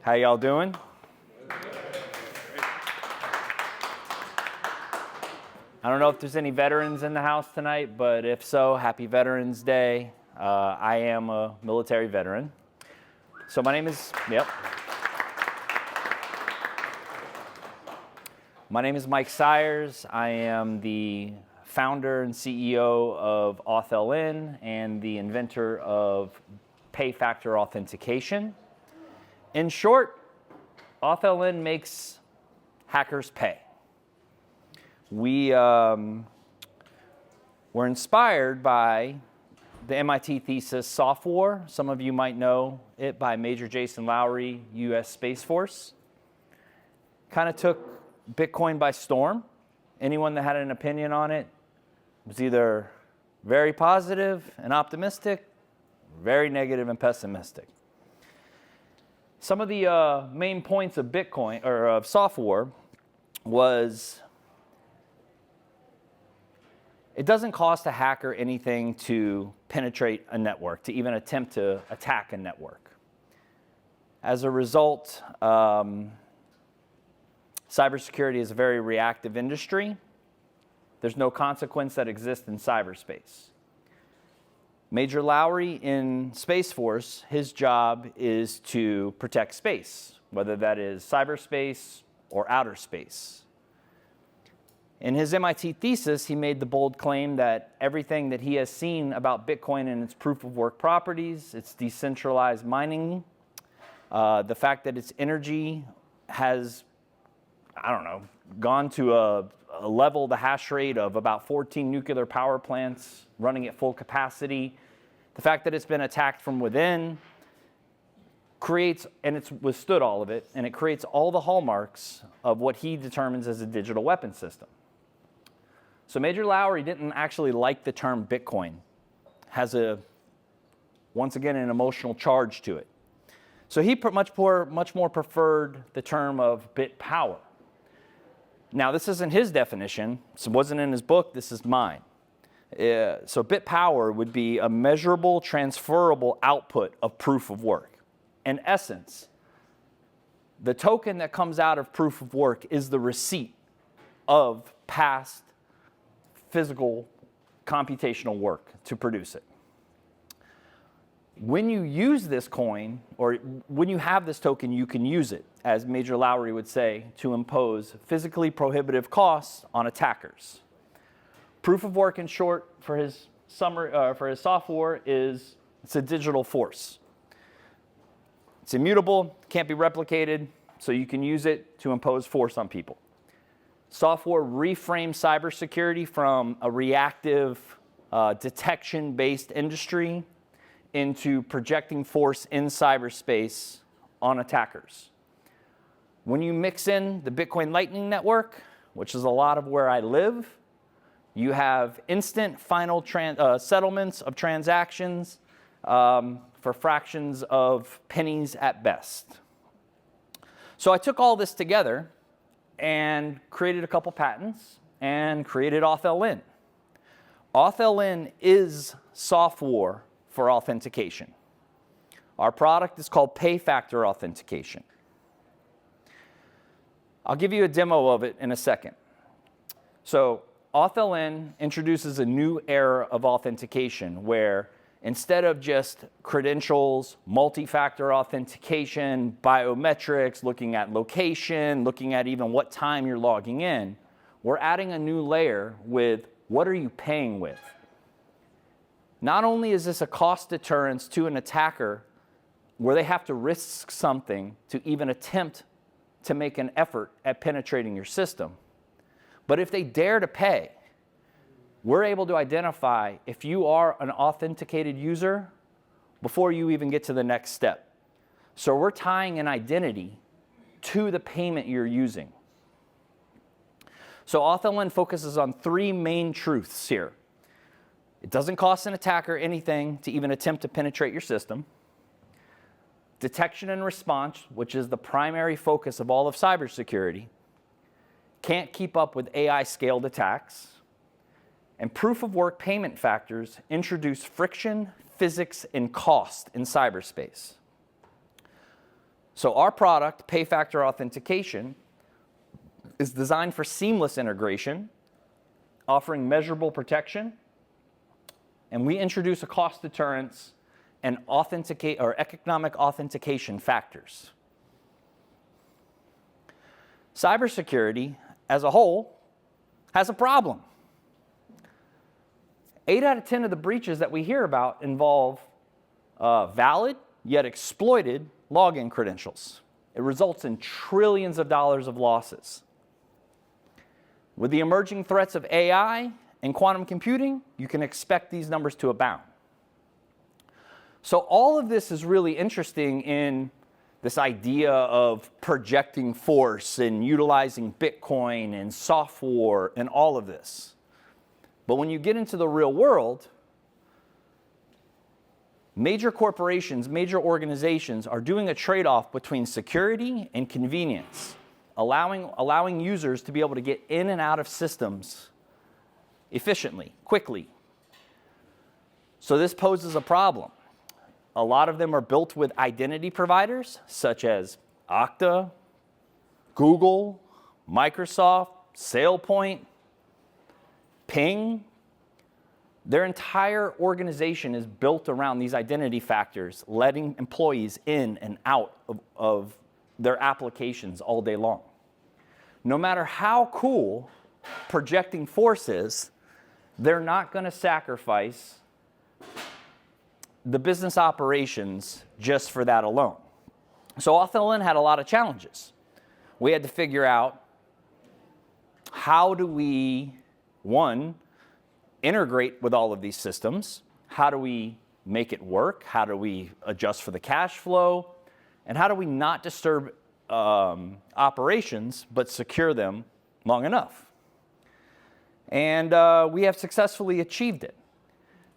How y'all doing? I don't know if there's any veterans in the house tonight, but if so, happy Veterans Day. I am a military veteran. So my name is, My name is Mike Siers. I am the founder and CEO of AuthLN and the inventor of Pay Factor Authentication. In short, AuthLN makes hackers pay. We were inspired by the MIT thesis Softwar. Some of you might know it by Major Jason Lowery, U.S. Space Force. Kind of took Bitcoin by storm. Anyone that had an opinion on it was either very positive and optimistic, very negative and pessimistic. Some of the main points of Bitcoin, or of Softwar, was it doesn't cost a hacker anything to penetrate a network, to even attempt to attack a network. As a result, cybersecurity is a very reactive industry. There's no consequence that exists in cyberspace. Major Lowery in Space Force, his job is to protect space, whether that is cyberspace or outer space. In his MIT thesis, he made the bold claim that everything that he has seen about Bitcoin and its proof-of-work properties, its decentralized mining, the fact that its energy has, gone to a level, the hash rate of about 14 nuclear power plants running at full capacity, the fact that it's been attacked from within creates, and it's withstood all of it, and it creates all the hallmarks of what he determines as a digital weapon system. So Major Lowery didn't actually like the term Bitcoin. Has once again, an emotional charge to it. So he much more preferred the term of bit power. Now, this isn't his definition. It wasn't in his book. This is mine. So bit power would be a measurable, transferable output of proof of work. In essence, the token that comes out of proof of work is the receipt of past physical computational work to produce it. When you use this coin, or when you have this token, you can use it, as Major Lowery would say, to impose physically prohibitive costs on attackers. Proof of work, in short, for his software, is it's a digital force. It's immutable, can't be replicated, so you can use it to impose force on people. Softwar reframes cybersecurity from a reactive, detection-based industry into projecting force in cyberspace on attackers. When you mix in the Bitcoin Lightning Network, which is a lot of where I live, you have instant final settlements of transactions for fractions of pennies at best. So I took all this together and created a couple patents and created AuthLN. AuthLN is Softwar for authentication. Our product is called Pay Factor Authentication. I'll give you a demo of it in a second. So AuthLN introduces a new era of authentication where instead of just credentials, multi-factor authentication, biometrics, looking at location, looking at even what time you're logging in, we're adding a new layer with what are you paying with? Not only is this a cost deterrence to an attacker where they have to risk something to even attempt to make an effort at penetrating your system, but if they dare to pay, we're able to identify if you are an authenticated user before you even get to the next step. So we're tying an identity to the payment you're using. So AuthLN focuses on three main truths here. It doesn't cost an attacker anything to even attempt to penetrate your system. Detection and response, which is the primary focus of all of cybersecurity, can't keep up with AI scaled attacks. And proof-of-work payment factors introduce friction, physics, and cost in cyberspace. So our product, Pay Factor Authentication, is designed for seamless integration, offering measurable protection, and we introduce a cost deterrence and economic authentication factors. Cybersecurity, as a whole, has a problem. 8 out of 10 of the breaches that we hear about involve valid yet exploited login credentials. It results in trillions of dollars of losses. With the emerging threats of AI and quantum computing, you can expect these numbers to abound. So all of this is really interesting in this idea of projecting force and utilizing Bitcoin and Softwar and all of this. But when you get into the real world, major corporations, major organizations are doing a trade-off between security and convenience, allowing users to be able to get in and out of systems efficiently, quickly. So this poses a problem. A lot of them are built with identity providers such as Okta, Google, Microsoft, SailPoint, Ping. Their entire organization is built around these identity factors, letting employees in and out of their applications all day long. No matter how cool projecting force is, they're not going to sacrifice the business operations just for that alone. So AuthLN had a lot of challenges. We had to figure out, how do we, one, integrate with all of these systems? How do we make it work? How do we adjust for the cash flow? And how do we not disturb operations but secure them long enough? And we have successfully achieved it.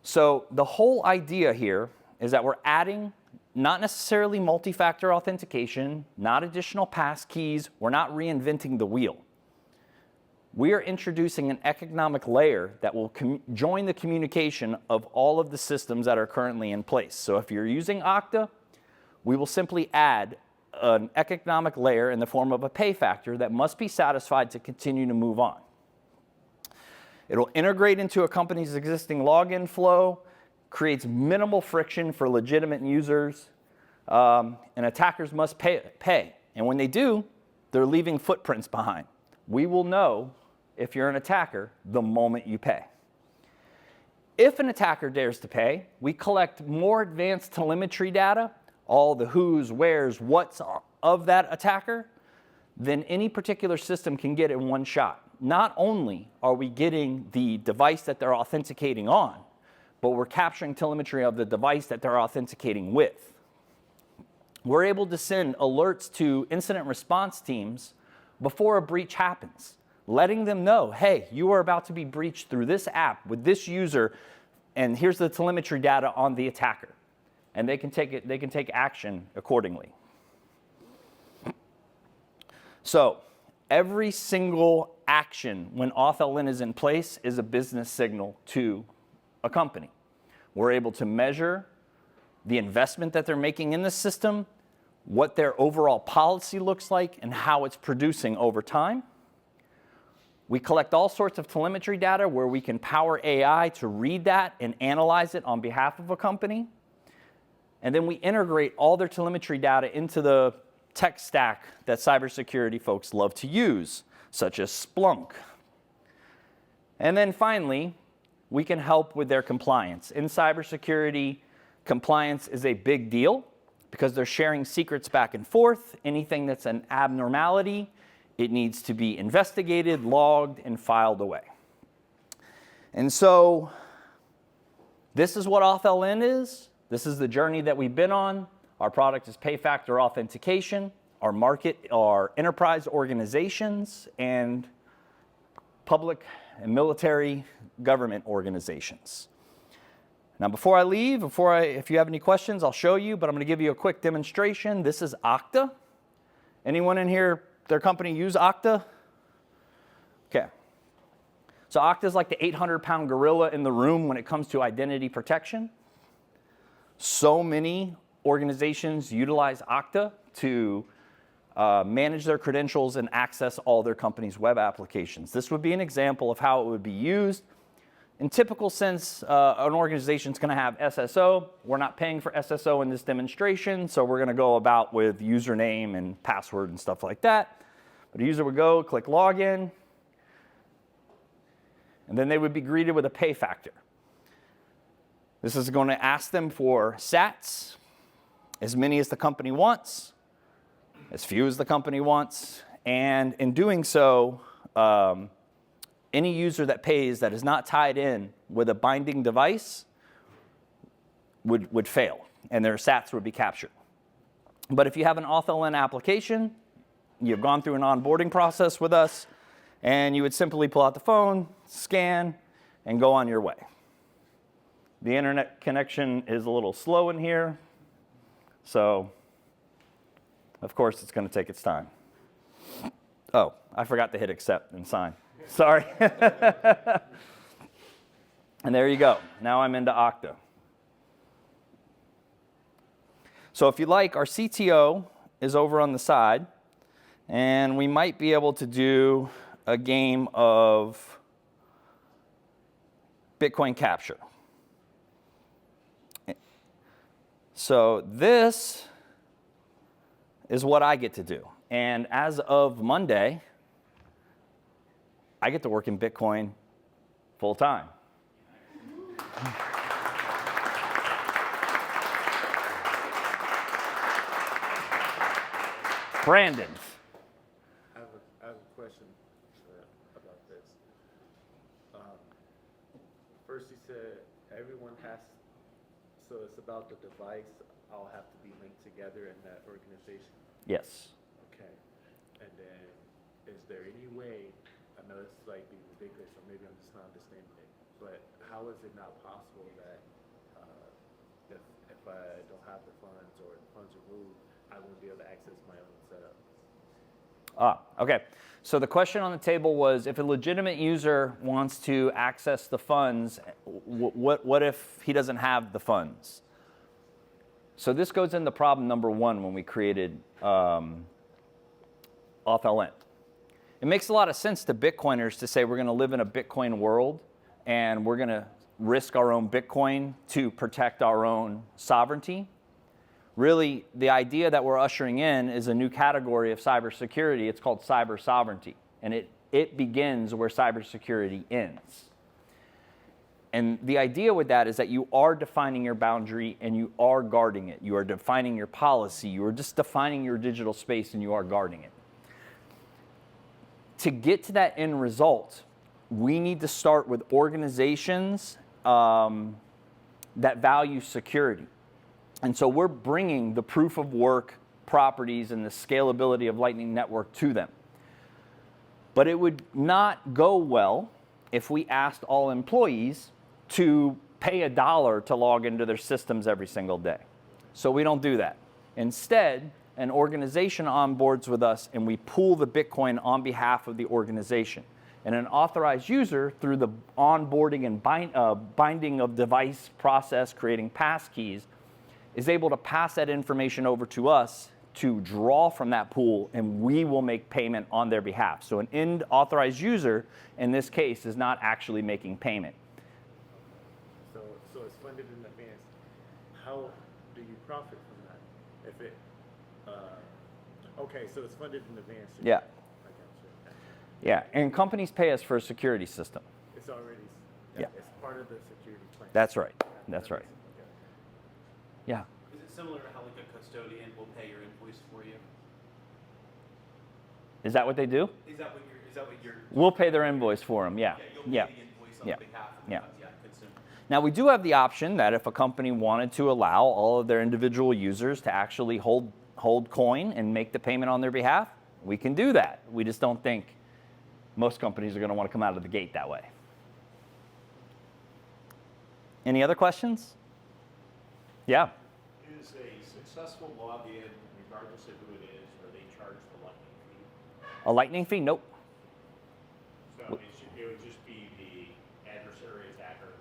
So the whole idea here is that we're adding not necessarily multi-factor authentication, not additional pass keys. We're not reinventing the wheel. We are introducing an economic layer that will join the communication of all of the systems that are currently in place. So if you're using Okta, we will simply add an economic layer in the form of a pay factor that must be satisfied to continue to move on. It'll integrate into a company's existing login flow, creates minimal friction for legitimate users, and attackers must pay. And when they do, they're leaving footprints behind. We will know if you're an attacker the moment you pay. If an attacker dares to pay, we collect more advanced telemetry data, all the who's, where's, what's of that attacker, than any particular system can get in one shot. Not only are we getting the device that they're authenticating on, but we're capturing telemetry of the device that they're authenticating with. We're able to send alerts to incident response teams before a breach happens, letting them know, hey, you are about to be breached through this app with this user, and here's the telemetry data on the attacker. And they can take action accordingly. So every single action when AuthLN is in place is a business signal to a company. We're able to measure the investment that they're making in the system, what their overall policy looks like, and how it's producing over time. We collect all sorts of telemetry data where we can power AI to read that and analyze it on behalf of a company. And then we integrate all their telemetry data into the tech stack that cybersecurity folks love to use, such as Splunk. And then finally, we can help with their compliance. In cybersecurity, compliance is a big deal because they're sharing secrets back and forth. Anything that's an abnormality, it needs to be investigated, logged, and filed away. And so this is what AuthLN is. This is the journey that we've been on. Our product is Pay Factor Authentication. Our market are enterprise organizations and public and military government organizations. Now, before I leave, if you have any questions, I'll show you, but I'm going to give you a quick demonstration. This is Okta. Anyone in here, their company use Okta? Okay. So Okta is like the 800-pound gorilla in the room when it comes to identity protection. So many organizations utilize Okta to manage their credentials and access all their company's web applications. This would be an example of how it would be used. In typical sense, an organization is going to have SSO. We're not paying for SSO in this demonstration, so we're going to go about with username and password and stuff like that. But a user would go, click login, and then they would be greeted with a Pay Factor. This is going to ask them for sats, as many as the company wants, as few as the company wants, and in doing so, any user that pays that is not tied in with a binding device would fail, and their sats would be captured. But if you have an AuthLN application, you've gone through an onboarding process with us, and you would simply pull out the phone, scan, and go on your way. The internet connection is a little slow in here, so of course it's going to take its time. Oh, I forgot to hit accept and sign. Sorry. And there you go. Now I'm into Okta. So if you like, our CTO is over on the side, and we might be able to do a game of Bitcoin capture. So this is what I get to do. And as of Monday, I get to work in Bitcoin full time. Brandon. I have a question about this. First you said everyone has, so it's about the device all have to be linked together in that organization? Yes. Okay. And then is there any way, I know it's like being ridiculous, or maybe I'm just not understanding it, but how is it not possible that if I don't have the funds or the funds are moved, I won't be able to access my own setup? Okay. So the question on the table was, if a legitimate user wants to access the funds, what if he doesn't have the funds? So this goes into problem number one when we created AuthLN. It makes a lot of sense to Bitcoiners to say we're going to live in a Bitcoin world and we're going to risk our own Bitcoin to protect our own sovereignty. Really, the idea that we're ushering in is a new category of cybersecurity. It's called cyber sovereignty, and it begins where cybersecurity ends. And the idea with that is that you are defining your boundary and you are guarding it. You are defining your policy. You are just defining your digital space and you are guarding it. To get to that end result, we need to start with organizations that value security. And so we're bringing the proof of work properties and the scalability of Lightning Network to them. But it would not go well if we asked all employees to pay $1 to log into their systems every single day. So we don't do that. Instead, an organization onboards with us and we pool the Bitcoin on behalf of the organization. And an authorized user, through the onboarding and binding of device process, creating passkeys, is able to pass that information over to us to draw from that pool, and we will make payment on their behalf. So an end authorized user, in this case, is not actually making payment. So it's funded in advance. How do you profit from that? If it, okay, so it's funded in advance. Yeah. I got you. Yeah, and companies pay us for a security system. It's already, Yeah. It's part of the security plan. That's right. That's right. Okay. Yeah. Is it similar to how like a custodian will pay your invoice for you? Is that what they do? Is that what you're We'll pay their invoice for them, yeah. Yeah, you'll pay Yeah. the invoice on Yeah. behalf of Yeah. the consumer. Now, we do have the option that if a company wanted to allow all of their individual users to actually hold coin and make the payment on their behalf, we can do that. We just don't think most companies are going to want to come out of the gate that way. Any other questions? Yeah. Is a successful login, regardless of who it is, or they charge the lightning fee? A lightning fee? Nope. So it would just be the adversary attacker.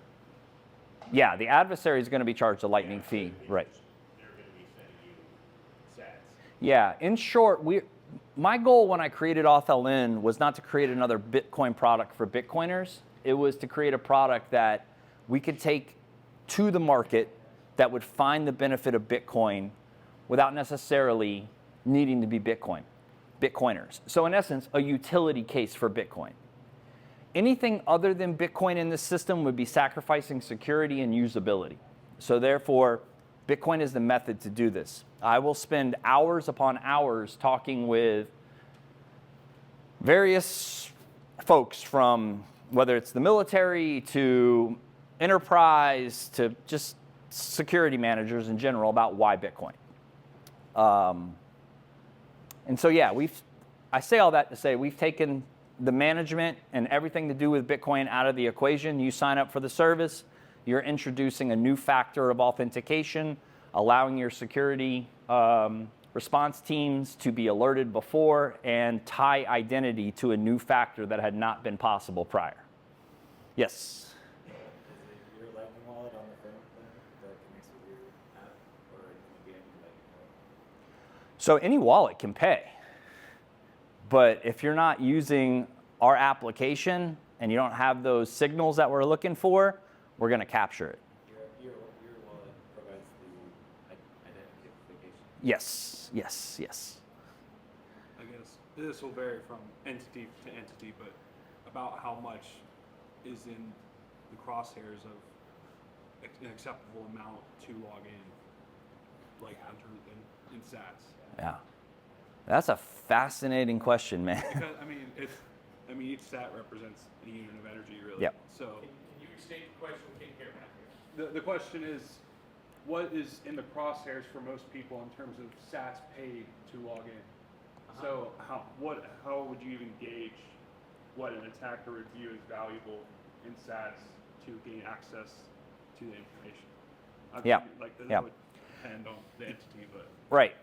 Yeah, the adversary is going to be charged a lightning fee. Right. They're going to be Yeah, in short, my goal when I created AuthLN was not to create another Bitcoin product for Bitcoiners. It was to create a product that we could take to the market that would find the benefit of Bitcoin without necessarily needing to be Bitcoiners. So in essence, a utility case for Bitcoin. Anything other than Bitcoin in this system would be sacrificing security and usability. So therefore, Bitcoin is the method to do this. I will spend hours upon hours talking with various folks from whether it's the military to enterprise to just security managers in general about why Bitcoin. And so yeah, I say all that to say we've taken the management and everything to do with Bitcoin out of the equation. You sign up for the service, you're introducing a new factor of authentication, allowing your security response teams to be alerted before and tie identity to a new factor that had not been possible prior. Yes? Is it your Lightning wallet on the phone that connects with your app, or can you get any Lightning wallet? So any wallet can pay. But if you're not using our application and you don't have those signals that we're looking for, we're going to capture it. Your wallet provides the identification. Yes, yes, yes. I guess this will vary from entity to entity, but about how much is in the crosshairs of an acceptable amount to log in, like in sats. Yeah. That's a fascinating question, man. Because each sat represents a unit of energy, really. Yep. So Can you restate the question? We can't hear back here. the question is, what is in the crosshairs for most people in terms of sats paid to log in? So how would you even gauge what an attacker would view as valuable in sats to gain access to the information? Yeah. That would depend on the entity, but Right.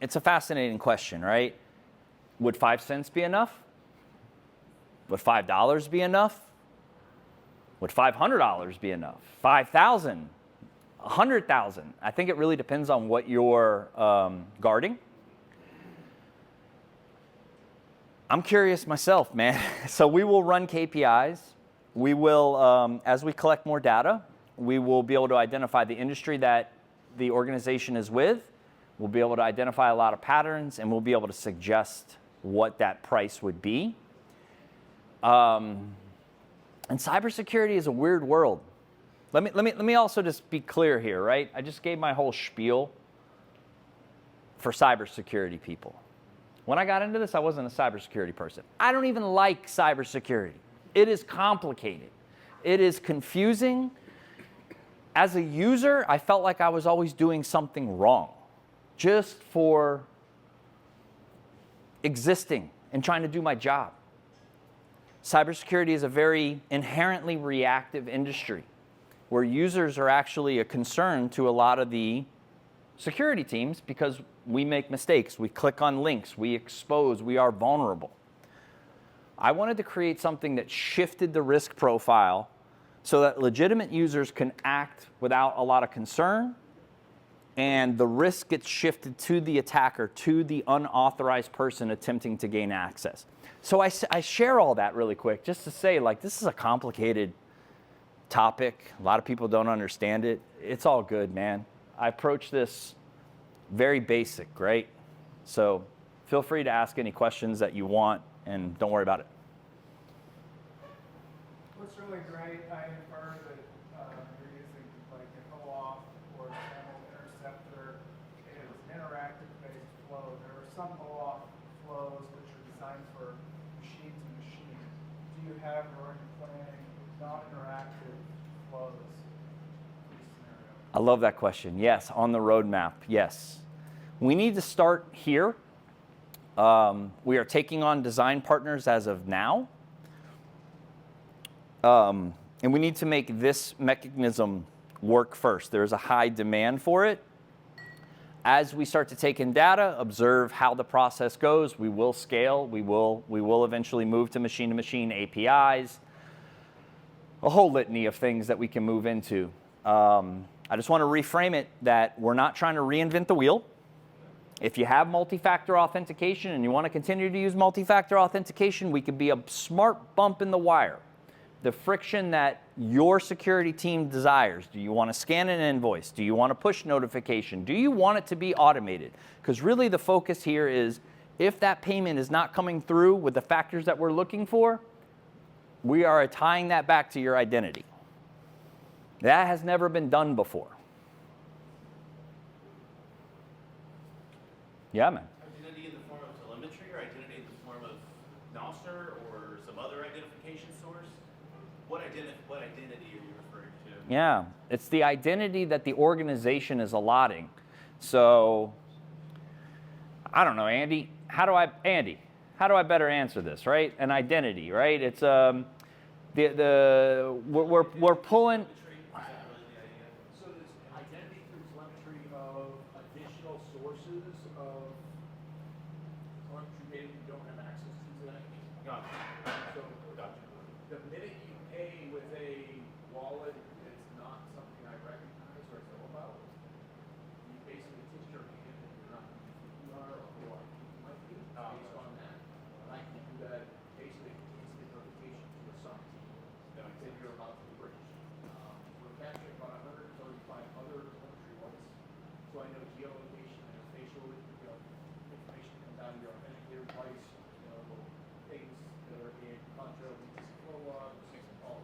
It's a fascinating question, right? Would 5 cents be enough? Would $5 be enough? Would $500 be enough? 5,000? 100,000? I think it really depends on what you're guarding. I'm curious myself, man. So we will run KPIs. We will, as we collect more data, we will be able to identify the industry that the organization is with. We'll be able to identify a lot of patterns, and we'll be able to suggest what that price would be. And cybersecurity is a weird world. Let me also just be clear here, right? I just gave my whole spiel for cybersecurity people. When I got into this, I wasn't a cybersecurity person. I don't even like cybersecurity. It is complicated. It is confusing. As a user, I felt like I was always doing something wrong just for existing and trying to do my job. Cybersecurity is a very inherently reactive industry where users are actually a concern to a lot of the security teams because we make mistakes, we click on links, we expose, we are vulnerable. I wanted to create something that shifted the risk profile so that legitimate users can act without a lot of concern, and the risk gets shifted to the attacker, to the unauthorized person attempting to gain access. So I share all that really quick just to say, like, this is a complicated topic. A lot of people don't understand it. It's all good, man. I approach this very basic, right? So feel free to ask any questions that you want, and don't worry about it. What's really great, I infer that you're using like an OAuth or channel interceptor. It is an interactive based flow. There are some OAuth flows which are designed for machine to machine. Do you have or are you planning non-interactive flows for this scenario? I love that question. Yes, on the roadmap, yes. We need to start here. We are taking on design partners as of now. And we need to make this mechanism work first. There's a high demand for it. As we start to take in data, observe how the process goes, we will scale. We will eventually move to machine-to-machine APIs, a whole litany of things that we can move into. I just want to reframe it that we're not trying to reinvent the wheel. If you have multi-factor authentication and you want to continue to use multi-factor authentication, we could be a smart bump in the wire. The friction that your security team desires. Do you want to scan an invoice? Do you want a push notification? Do you want it to be automated? Because really the focus here is if that payment is not coming through with the factors that we're looking for, we are tying that back to your identity. That has never been done before. Yeah, man. Identity in the form of telemetry or identity in the form of Nostr or some other identification source? What identity are you referring to? Yeah, it's the identity that the organization is allotting. So, I don't know, Andy, how do I better answer this, right? An identity, right? It's we're pulling. So there's identity through telemetry of additional sources of telemetry data you don't have access to today? Gotcha. So, the minute you pay with a wallet that's not something I recognize or know about, you basically tip your hand and you're not who you are or who I think you might be based on that. And I can do that basically instant notification to a SOC team that you're about to breach. We're capturing about 135 other telemetry ones. So I know geolocation and facial information comes out of your authenticator device, things that are in contra, flow logs, all.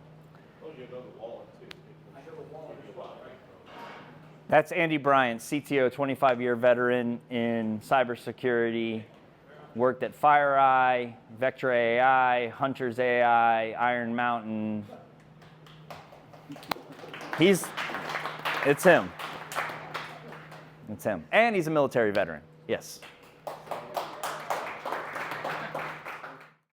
Oh, you know the wallet too. I know the wallet as well, right? That's Andy Bryant, CTO, 25-year veteran in cybersecurity. Worked at FireEye, Vector AI, Hunters AI, Iron Mountain. It's him. It's him. And he's a military veteran. Yes.